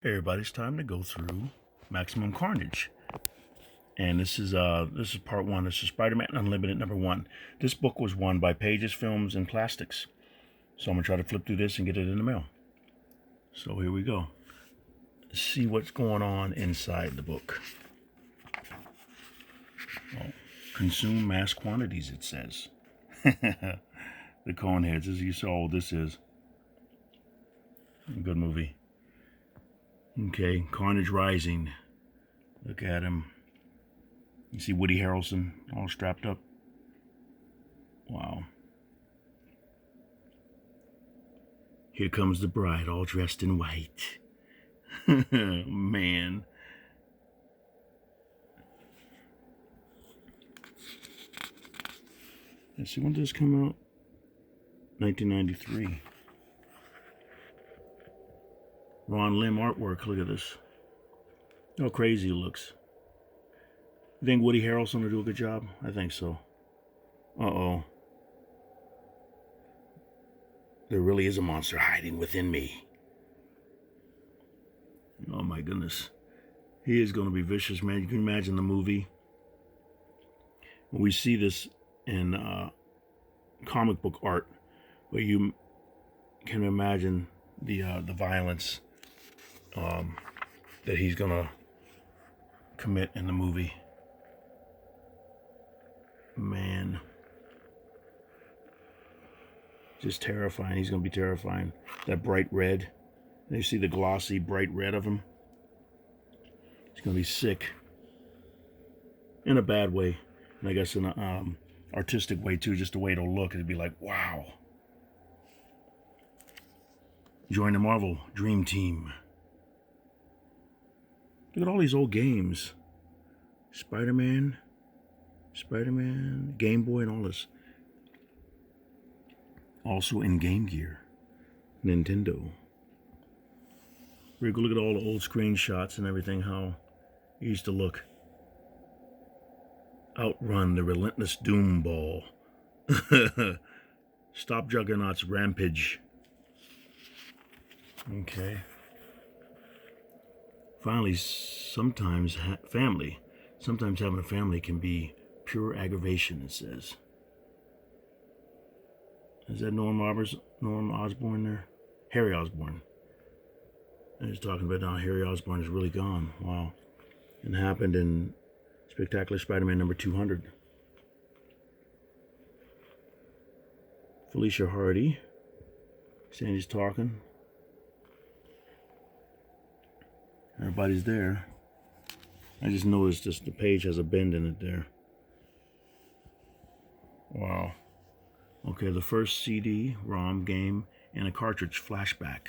Hey everybody, it's time to go through Maximum Carnage. And this is part one. This is Spider-Man Unlimited #1. This book was won by Pages, Films, and Plastics. So I'm gonna try to flip through this and get it in the mail. So here we go. Let's see what's going on inside the book. Well, consume mass quantities, it says. The Coneheads, as you saw what this is. Good movie. Okay, Carnage Rising. Look at him. You see Woody Harrelson all strapped up. Wow. Here comes the bride all dressed in white. Man. Let's see, when did this come out? 1993. Ron Lim artwork, look at this. Look how crazy it looks. You think Woody Harrelson will do a good job? I think so. Uh-oh. There really is a monster hiding within me. Oh my goodness. He is going to be vicious, man. You can imagine the movie. We see this in comic book art, where you can imagine the violence that he's going to commit in the movie. Man. Just terrifying. He's going to be terrifying. That bright red. And you see the glossy bright red of him. He's going to be sick. In a bad way. And I guess in an artistic way too. Just the way it'll look. It'd be like, wow. Join the Marvel Dream Team. Look at all these old games. Spider-Man, Game Boy, and all this. Also in Game Gear. Nintendo. We go look at all the old screenshots and everything, how it used to look. Outrun the relentless doom ball. Stop Juggernaut's rampage. Okay. Finally, sometimes having a family can be pure aggravation, it says. Is that Norm Osborn there? Harry Osborn. I was talking about now Harry Osborn is really gone. Wow. And happened in Spectacular Spider-Man #200. Felicia Hardy. Sandy's talking. Everybody's there. I just noticed this, the page has a bend in it there. Wow. Okay, the first CD, ROM, game, and a cartridge flashback.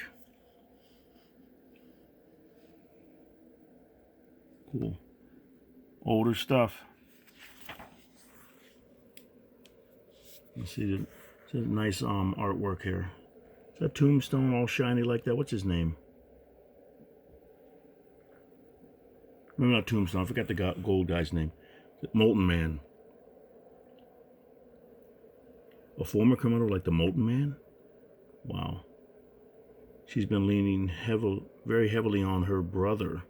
Cool. Older stuff. You see the nice artwork here. Is that Tombstone all shiny like that? What's his name? No, not Tombstone. I forgot the gold guy's name. Molten Man. A former criminal like the Molten Man? Wow. She's been leaning very heavily on her brother.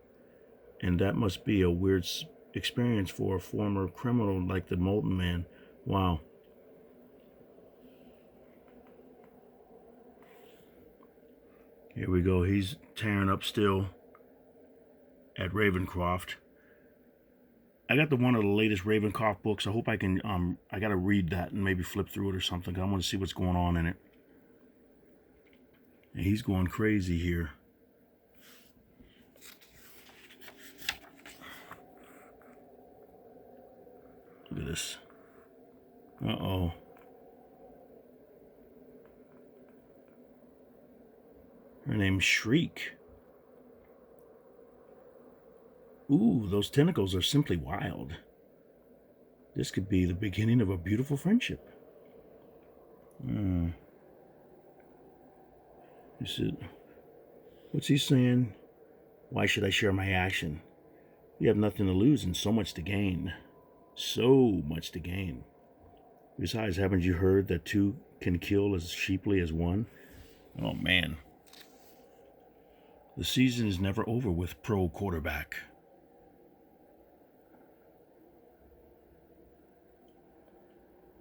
And that must be a weird experience for a former criminal like the Molten Man. Wow. Here we go. He's tearing up still at Ravencroft. I got one of the latest Ravencroft books. I hope I can, I got to read that and maybe flip through it or something. I want to see what's going on in it. And he's going crazy here. Look at this. Uh-oh. Her name's Shriek. Ooh, those tentacles are simply wild. This could be the beginning of a beautiful friendship. What's he saying? Why should I share my action? You have nothing to lose and so much to gain. So much to gain. Besides, haven't you heard that two can kill as cheaply as one? Oh, man. The season is never over with pro quarterback.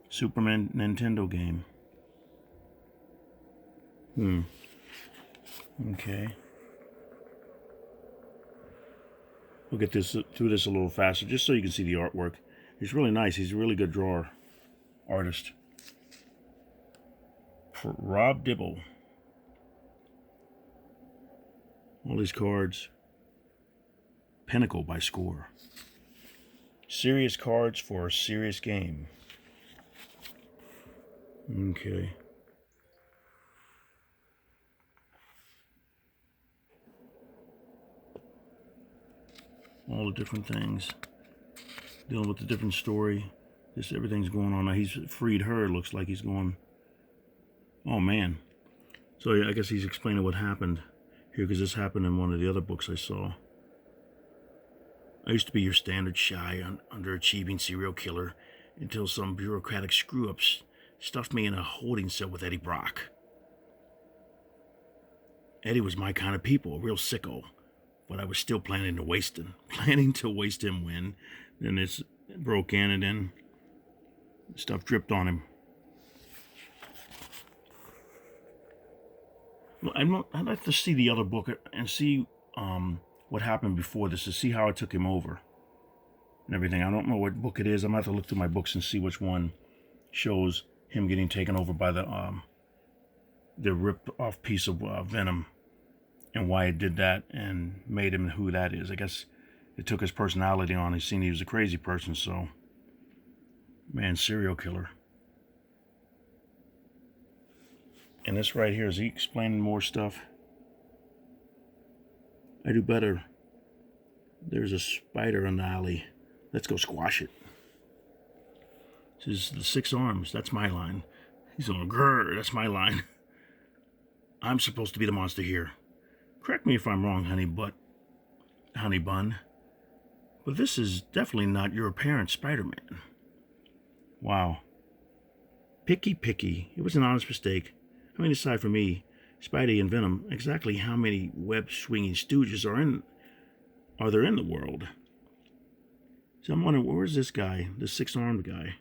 Superman Nintendo game. Okay. We'll get this through this a little faster, just so you can see the artwork. He's really nice. He's a really good drawer, artist. Rob Dibble. All these cards. Pinnacle by Score. Serious cards for a serious game. Okay. All the different things. Dealing with the different story. Just everything's going on. Now he's freed her. Looks like he's going. Oh man. So I guess he's explaining what happened here, because this happened in one of the other books I saw. I used to be your standard shy, underachieving serial killer until some bureaucratic screw-ups stuffed me in a holding cell with Eddie Brock. Eddie was my kind of people, a real sicko, but I was still planning to waste him when then this broke in, and then stuff dripped on him. Well, I'd like to see the other book and see what happened before this, to see how it took him over and everything. I don't know what book it is. I'm going to have to look through my books and see which one shows him getting taken over by the ripped off piece of Venom, and why it did that and made him who that is. I guess it took his personality on. He's seen he was a crazy person, so man, serial killer. And this right here, is he explaining more stuff? I do better. There's a spider in the alley. Let's go squash it. This is the 6 arms. That's my line. He's going, grrr, that's my line. I'm supposed to be the monster here. Correct me if I'm wrong, honey bun. But this is definitely not your apparent Spider-Man. Wow. Picky. It was an honest mistake. I mean, aside from me, Spidey and Venom, exactly how many web-swinging stooges are there in the world? So I'm wondering, where's this guy, the 6-armed guy?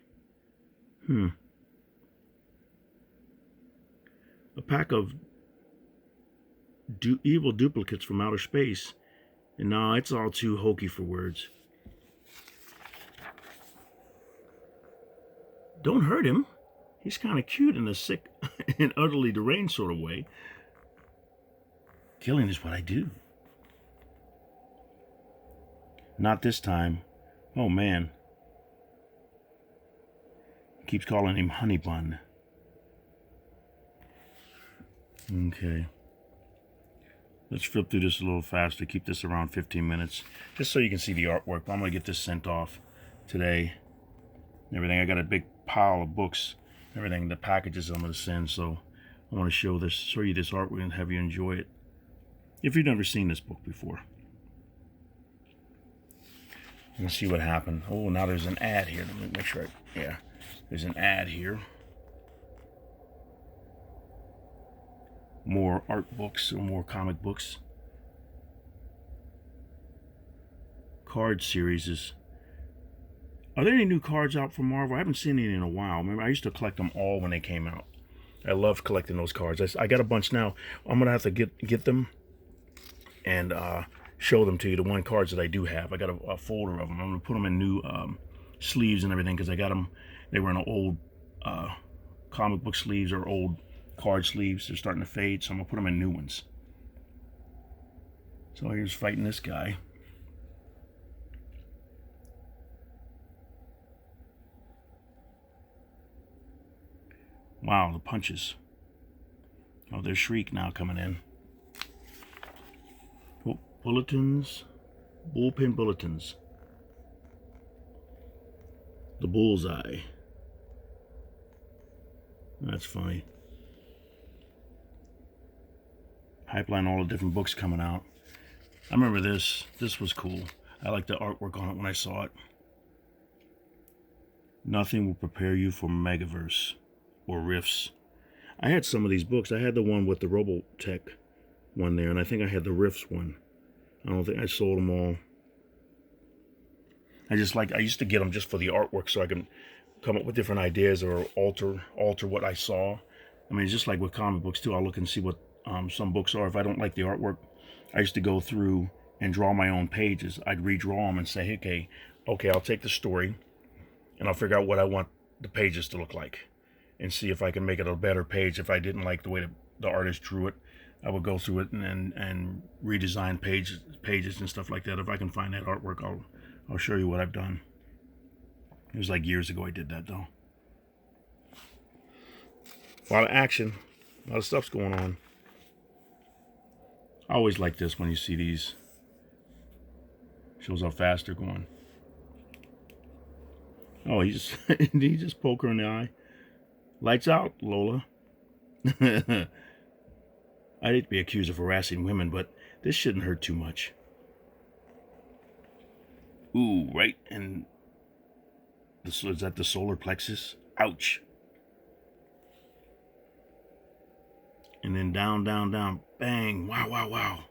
A pack of evil duplicates from outer space. And no, it's all too hokey for words. Don't hurt him. He's kind of cute in a sick and utterly deranged sort of way. Killing is what I do. Not this time. Oh man. Keeps calling him Honey Bun. Okay. Let's flip through this a little faster. Keep this around 15 minutes. Just so you can see the artwork. I'm going to get this sent off today. Everything. I got a big pile of books. Everything. The packages I'm going to send. So I want to show you this artwork and have you enjoy it. If you've never seen this book before. Let's see what happened. Oh, now there's an ad here. Let me make sure. Yeah. There's an ad here. More art books or more comic books. Card series. Are there any new cards out from Marvel? I haven't seen any in a while. Remember, I used to collect them all when they came out. I loved collecting those cards. I got a bunch now. I'm gonna have to get them and show them to you. The one cards that I do have. I got a folder of them. I'm gonna put them in new sleeves and everything, because I got them. They were in an old comic book sleeves or old card sleeves. They're starting to fade, so I'm gonna put them in new ones. So here's fighting this guy. Wow, the punches. Oh, there's Shriek now coming in. Bulletins. Bullpen bulletins. The bullseye. That's funny. Pipeline, all the different books coming out. I remember this. This was cool. I liked the artwork on it when I saw it. Nothing will prepare you for Megaverse or Rifts. I had some of these books. I had the one with the Robotech one there, and I think I had the Riffs one. I don't think I sold them all. I used to get them just for the artwork, so I can come up with different ideas or alter what I saw. I mean, it's just like with comic books too. I'll look and see what some books are. If I don't like the artwork, I used to go through and draw my own pages. I'd redraw them and say, okay, I'll take the story and I'll figure out what I want the pages to look like and see if I can make it a better page. If I didn't like the way the artist drew it, I would go through it and redesign pages and stuff like that. If I can find that artwork, I'll show you what I've done. It was like years ago I did that though. A lot of action, a lot of stuff's going on. I always like this when you see these. Shows how fast they're going. Oh, he just poke her in the eye. Lights out, Lola. I hate to be accused of harassing women, but this shouldn't hurt too much. Ooh, right? And is that the solar plexus? Ouch. And then down, down, down. Bang. Wow, wow, wow.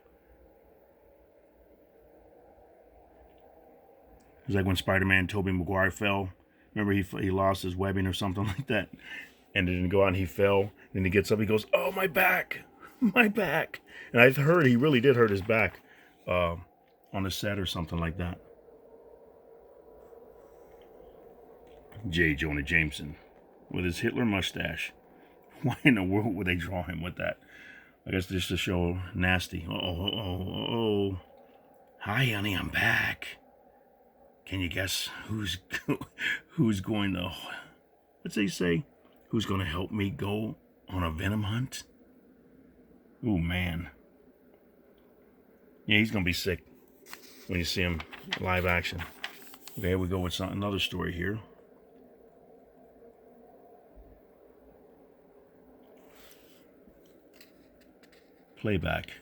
It was like when Spider-Man, Tobey Maguire fell. Remember he lost his webbing or something like that? And it didn't go out and he fell. Then he gets up, he goes, oh, my back. My back. And I've heard he really did hurt his back on the set or something like that. J. Jonah Jameson with his Hitler mustache. Why in the world would they draw him with that? I guess just to show nasty. Oh. Hi, honey, I'm back. Can you guess who's going to, what's they say? Who's going to help me go on a venom hunt? Ooh, man. Yeah, he's going to be sick when you see him live action. Okay, here we go with another story here. Playback.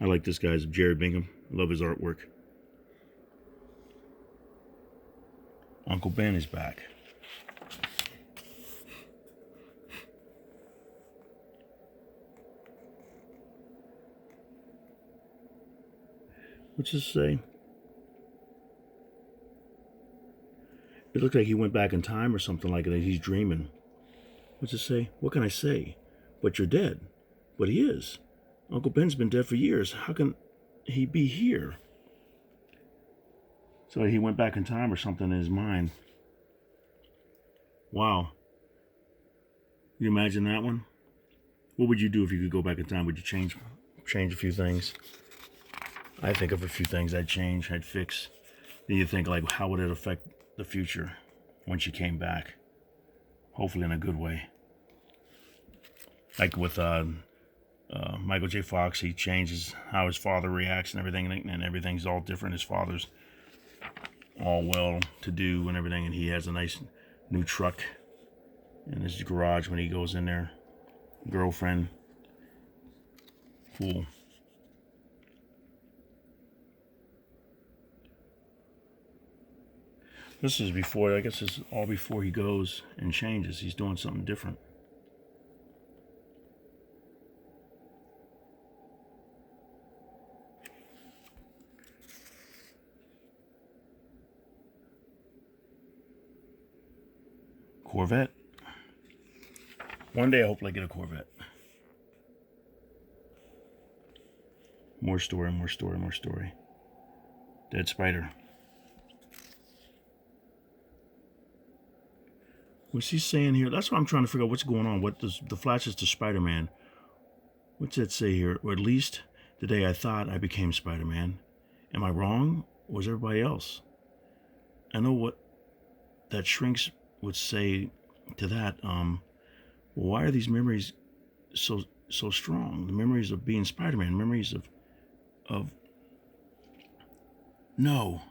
I like this guy's Jerry Bingham. I love his artwork. Uncle Ben is back. What's this say? It looked like he went back in time or something like that. He's dreaming. What's it say? What can I say? But you're dead. But he is. Uncle Ben's been dead for years. How can he be here? So he went back in time or something in his mind. Wow. Can you imagine that one? What would you do if you could go back in time? Would you change a few things? I think of a few things I'd change, I'd fix. Then you think, like, how would it affect the future when she came back? Hopefully in a good way. Like with Michael J. Fox, he changes how his father reacts and everything, and everything's all different. His father's all well-to-do and everything, and he has a nice new truck in his garage when he goes in there. Girlfriend. Fool. This is before, I guess it's all before he goes and changes. He's doing something different. Corvette. One day I hope I get a Corvette. More story, more story, more story. Dead Spider. What's he saying here? That's what I'm trying to figure out what's going on. What does the flashes to Spider-Man? What's it say here? Or at least the day I thought I became Spider-Man. Am I wrong? Or was everybody else? I know what that shrinks would say to that. Why are these memories so strong? The memories of being Spider-Man, memories of no.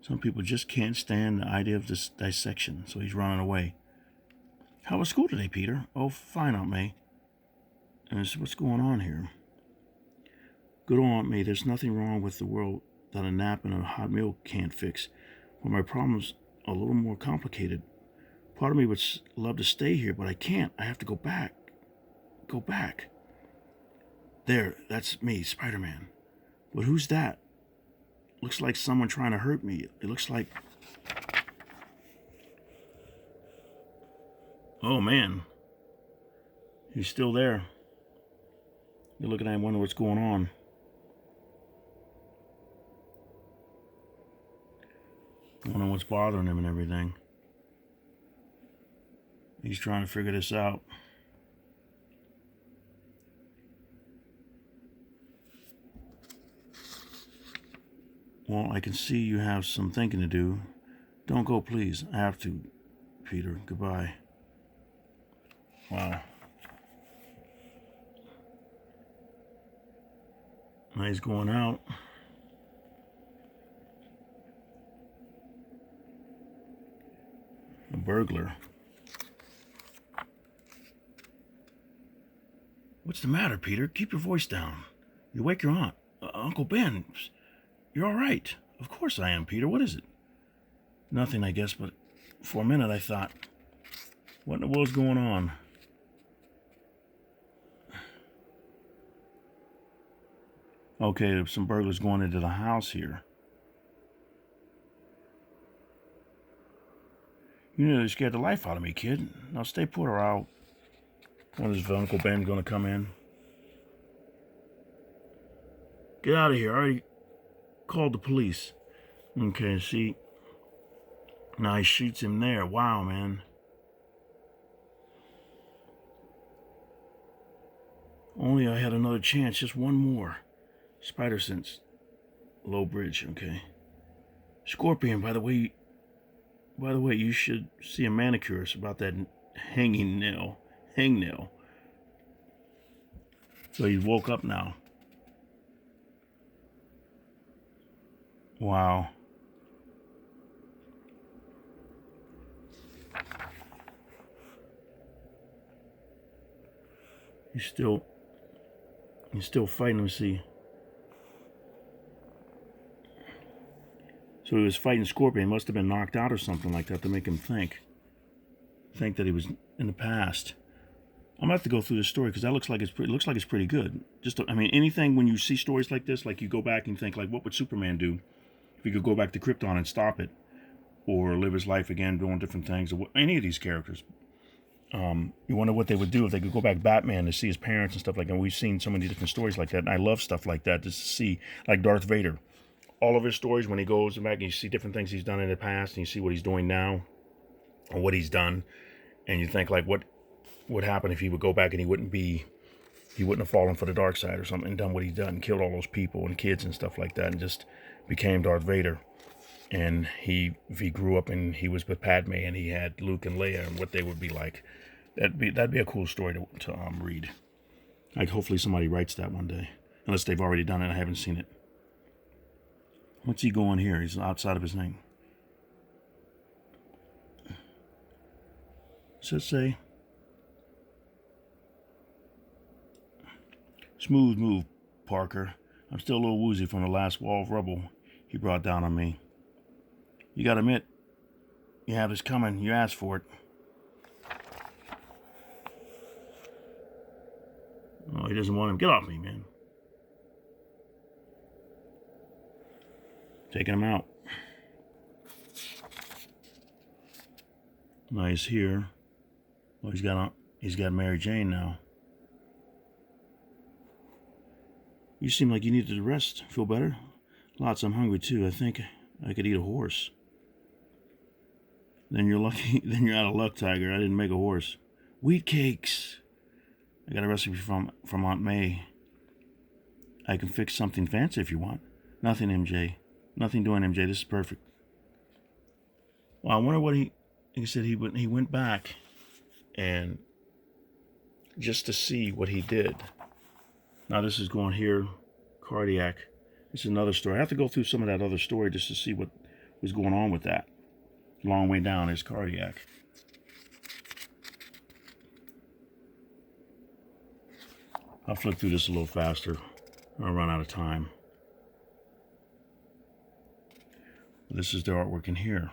Some people just can't stand the idea of this dissection, so he's running away. How was school today, Peter? Oh, fine, Aunt May. And I said, what's going on here? Good old Aunt May, there's nothing wrong with the world that a nap and a hot meal can't fix. But my problem's a little more complicated. Part of me would love to stay here, but I can't. I have to go back. Go back. There, that's me, Spider-Man. But who's that? Looks like someone trying to hurt me. It looks like... Oh, man. He's still there. You're looking at him, wondering what's going on. Wondering what's bothering him and everything. He's trying to figure this out. Well, I can see you have some thinking to do. Don't go, please. I have to, Peter. Goodbye. Wow. Now he's going out. A burglar. What's the matter, Peter? Keep your voice down. You wake your aunt. Uncle Ben. You're all right. Of course I am, Peter. What is it? Nothing, I guess, but for a minute I thought, what in the world's going on? Okay, there's some burglars going into the house here. You nearly scared the life out of me, kid. Now stay put or I'll... When is Uncle Ben going to come in? Get out of here. I already called the police. Okay, see? Now he shoots him there. Wow, man. Only I had another chance. Just one more. Spider sense. Low bridge, okay. Scorpion, by the way, you should see a manicurist about that hangnail. So he woke up now. Wow. He's still fighting. Let me see. So he was fighting Scorpion. He must have been knocked out or something like that to make him think that he was in the past. I'm gonna have to go through this story because that looks like it's pretty good. I mean, anything when you see stories like this, like you go back and think, like, what would Superman do if he could go back to Krypton and stop it, or live his life again, doing different things, or any of these characters. You wonder what they would do if they could go back. Batman to see his parents and stuff like that. And we've seen so many different stories like that, and I love stuff like that. Just to see, like Darth Vader, all of his stories when he goes back and you see different things he's done in the past, and you see what he's doing now, or what he's done, and you think, like, what would happen if he would go back and he wouldn't have fallen for the dark side or something and done what he's done, killed all those people and kids and stuff like that, and just became Darth Vader. And if he grew up and he was with Padme and he had Luke and Leia, and what they would be like, that'd be a cool story to read. Like, hopefully somebody writes that one day, unless they've already done it. I haven't seen it. What's he going here? He's outside of his thing. What's that say? Smooth move, Parker. I'm still a little woozy from the last wall of rubble he brought down on me. You gotta admit, you have this coming. You asked for it. Oh, he doesn't want him. Get off me, man. Taking him out. Nice here. Well, he's got Mary Jane now. You seem like you needed a rest. Feel better? Lots. I'm hungry too. I think I could eat a horse. Then you're lucky. Then you're out of luck, Tiger. I didn't make a horse. Wheat cakes. I got a recipe from Aunt May. I can fix something fancy if you want. Nothing, MJ. Nothing doing, MJ. This is perfect. Well, I wonder what he said. He went back and just to see what he did. Now this is going here, cardiac. It's another story. I have to go through some of that other story just to see what was going on with that. Long way down is cardiac. I'll flip through this a little faster. I'll run out of time. This is the artwork in here.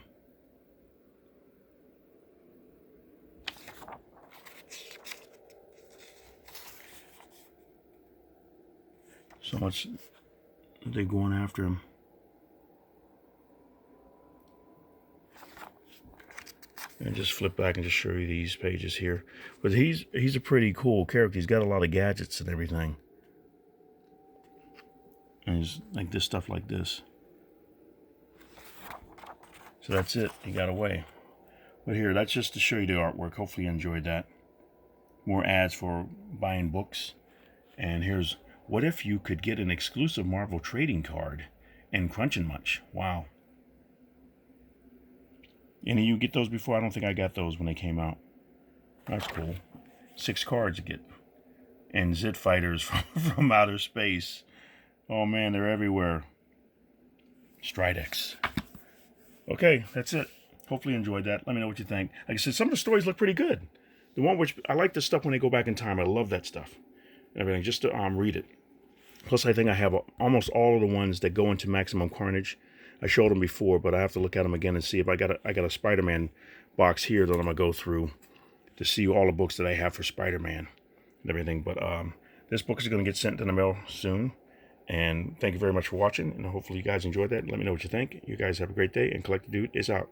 So much they're going after him. And just flip back and just show you these pages here. But he's a pretty cool character. He's got a lot of gadgets and everything. And he's like this stuff like this. So that's it. He got away. But here, that's just to show you the artwork. Hopefully you enjoyed that. More ads for buying books. And here's, what if you could get an exclusive Marvel trading card and Crunch and Munch? Wow. Any of you get those before? I don't think I got those when they came out. That's cool. 6 cards you get. And Zit Fighters from outer space. Oh man, they're everywhere. Stridex. Okay, that's it. Hopefully you enjoyed that. Let me know what you think. Like I said, some of the stories look pretty good. The one which, I like the stuff when they go back in time. I love that stuff. Everything, just to read it. Plus, I think I have almost all of the ones that go into Maximum Carnage. I showed them before, but I have to look at them again and see if I got a Spider-Man box here that I'm gonna go through to see all the books that I have for Spider-Man and everything. But this book is gonna get sent in the mail soon. And thank you very much for watching, and hopefully you guys enjoyed that. Let me know what you think. You guys have a great day, and Collector Dude is out.